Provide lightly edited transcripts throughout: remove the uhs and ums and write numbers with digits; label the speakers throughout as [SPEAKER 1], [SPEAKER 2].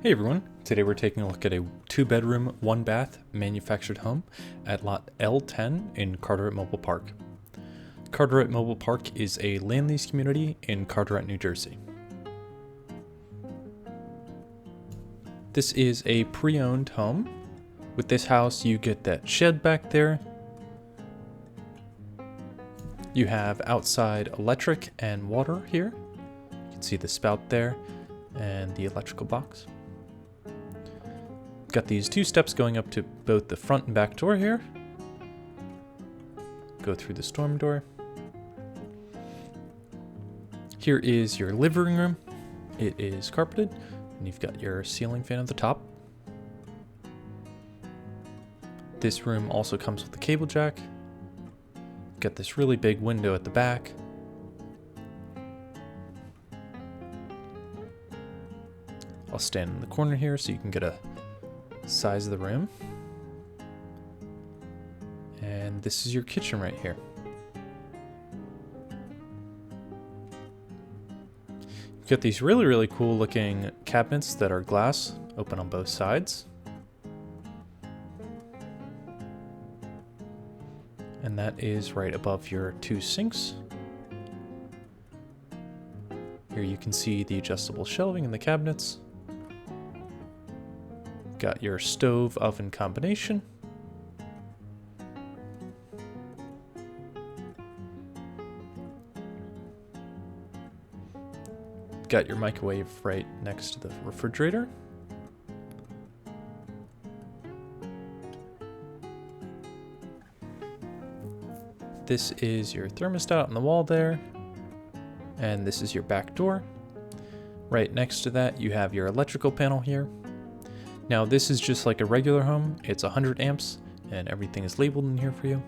[SPEAKER 1] Hey everyone, today we're taking a look at a 2-bedroom, 1-bath manufactured home at lot L-10 in Carteret Mobile Park. Carteret Mobile Park is a land lease community in Carteret, New Jersey. This is a pre-owned home. With this house you get that shed back there. You have outside electric and water here. You can see the spout there and the electrical box. Got these 2 steps going up to both the front and back door here. Go through the storm door. Here is your living room. It is carpeted, and you've got your ceiling fan at the top. This room also comes with a cable jack. Got this really big window at the back. I'll stand in the corner here so you can get a size of the room. And this is your kitchen right here. You've got these really cool looking cabinets that are glass, open on both sides. And that is right above your 2 sinks. Here you can see the adjustable shelving in the cabinets. Got your stove oven combination. Got your microwave right next to the refrigerator. This is your thermostat on the wall there. And this is your back door. Right next to that you have your electrical panel here. Now this is just like a regular home. It's 100 amps and everything is labeled in here for you.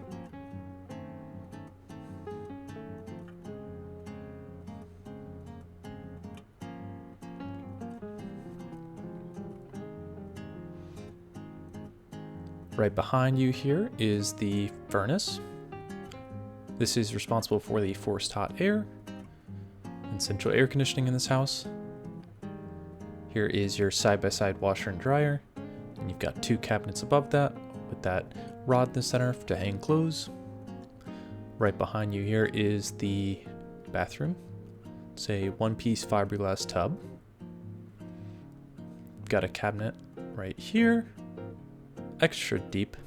[SPEAKER 1] Right behind you here is the furnace. This is responsible for the forced hot air and central air conditioning in this house. Here is your side-by-side washer and dryer, and you've got 2 cabinets above that with that rod in the center to hang clothes. Right behind you here is the bathroom. It's a 1-piece fiberglass tub. Got a cabinet right here, extra deep.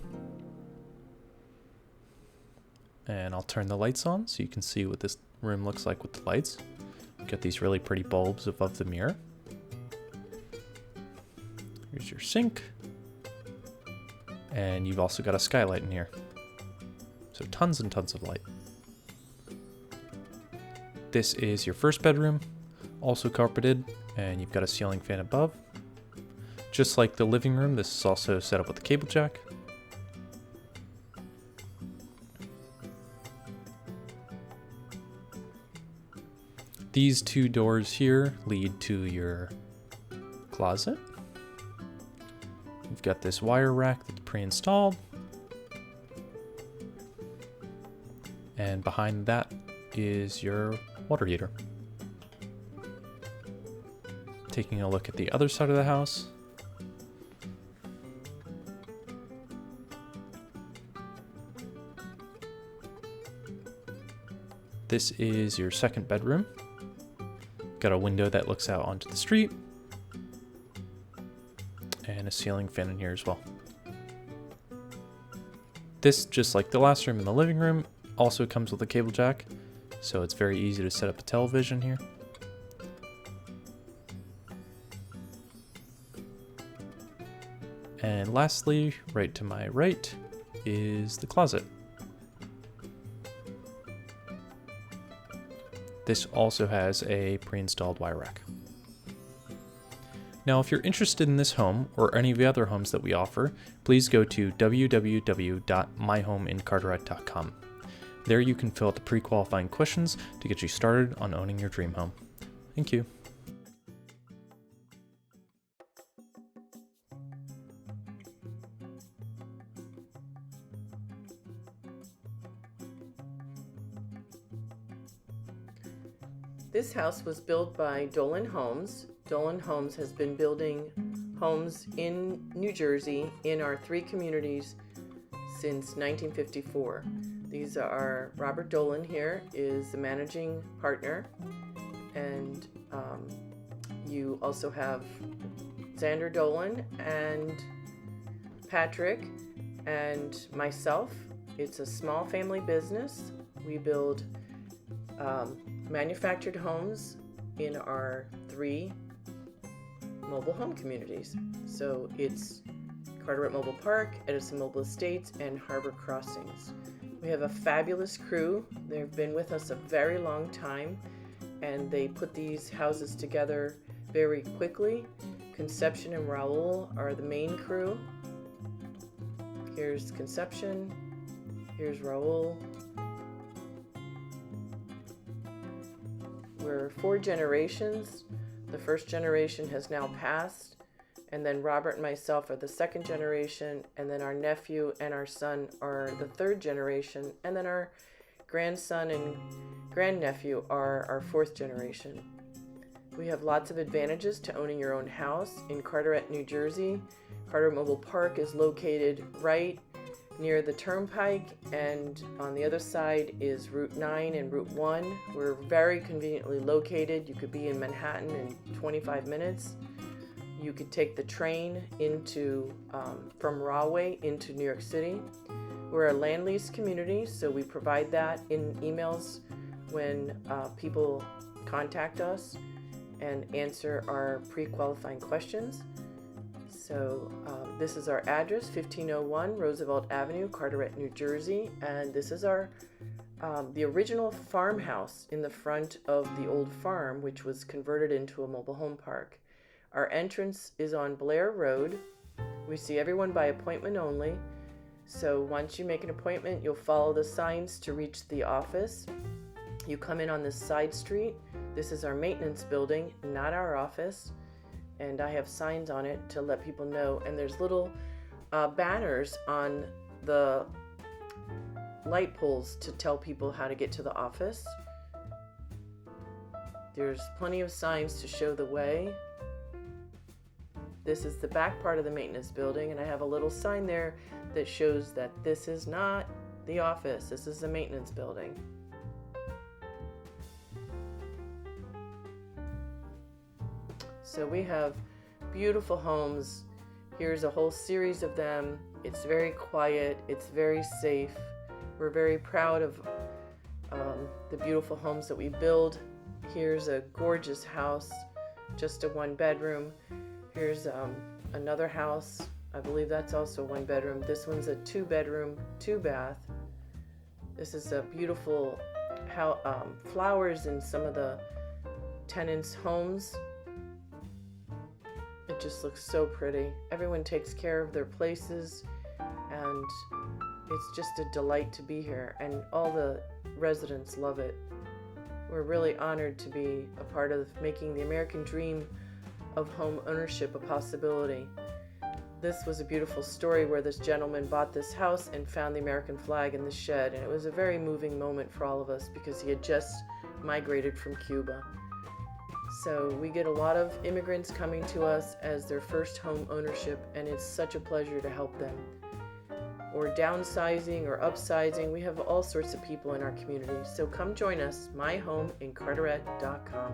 [SPEAKER 1] And I'll turn the lights on so you can see what this room looks like with the lights. Got these really pretty bulbs above the mirror. Here's your sink. And you've also got a skylight in here. So tons and tons of light. This is your first bedroom, also carpeted, and you've got a ceiling fan above. Just like the living room, this is also set up with a cable jack. These 2 doors here lead to your closet. You've got this wire rack that's pre-installed. And behind that is your water heater. Taking a look at the other side of the house. This is your second bedroom. Got a window that looks out onto the street. And a ceiling fan in here as well. This, just like the last room in the living room, also comes with a cable jack, so it's very easy to set up a television here. And lastly, right to my right, is the closet. This also has a pre-installed wire rack. Now, if you're interested in this home or any of the other homes that we offer, please go to www.myhomeincarteret.com. There you can fill out the pre-qualifying questions to get you started on owning your dream home. Thank you.
[SPEAKER 2] This house was built by Dolan Homes. Dolan Homes has been building homes in New Jersey in our 3 communities since 1954. These are Robert Dolan here is the managing partner, and you also have Xander Dolan and Patrick and myself. It's a small family business. We build manufactured homes in our 3 mobile home communities. So it's Carteret Mobile Park, Edison Mobile Estates, and Harbor Crossings. We have a fabulous crew. They've been with us a very long time, and they put these houses together very quickly. Conception and Raul are the main crew. Here's Conception. Here's Raul. We're 4 generations. The first generation has now passed, and then Robert and myself are the 2nd generation, and then our nephew and our son are the 3rd generation, and then our grandson and grandnephew are our 4th generation. We have lots of advantages to owning your own house in Carteret, New Jersey. Carteret Mobile Park is located right near the turnpike, and on the other side is Route 9 and Route 1. We're very conveniently located. You could be in Manhattan in 25 minutes. You could take the train into from Rahway into New York City. We're a land lease community, so we provide that in emails when people contact us and answer our pre-qualifying questions. So this is our address, 1501 Roosevelt Avenue, Carteret, New Jersey, and this is our the original farmhouse in the front of the old farm, which was converted into a mobile home park. Our entrance is on Blair Road. We see everyone by appointment only. So once you make an appointment, you'll follow the signs to reach the office. You come in on this side street. This is our maintenance building, not our office. And I have signs on it to let people know. And there's little banners on the light poles to tell people how to get to the office. There's plenty of signs to show the way. This is the back part of the maintenance building, and I have a little sign there that shows that this is not the office. This is the maintenance building. So we have beautiful homes. Here's a whole series of them. It's very quiet. It's very safe. We're very proud of the beautiful homes that we build. Here's a gorgeous house, just a 1-bedroom. Here's another house. I believe that's also 1 bedroom. This one's a 2-bedroom, 2-bath. This is a beautiful flowers in some of the tenants' homes. It just looks so pretty. Everyone takes care of their places, and it's just a delight to be here, and all the residents love it. We're really honored to be a part of making the American dream of home ownership a possibility. This was a beautiful story where this gentleman bought this house and found the American flag in the shed, and it was a very moving moment for all of us because he had just migrated from Cuba. So we get a lot of immigrants coming to us as their first home ownership, and it's such a pleasure to help them. Or downsizing or upsizing. We have all sorts of people in our community. So come join us, myhomeincarteret.com.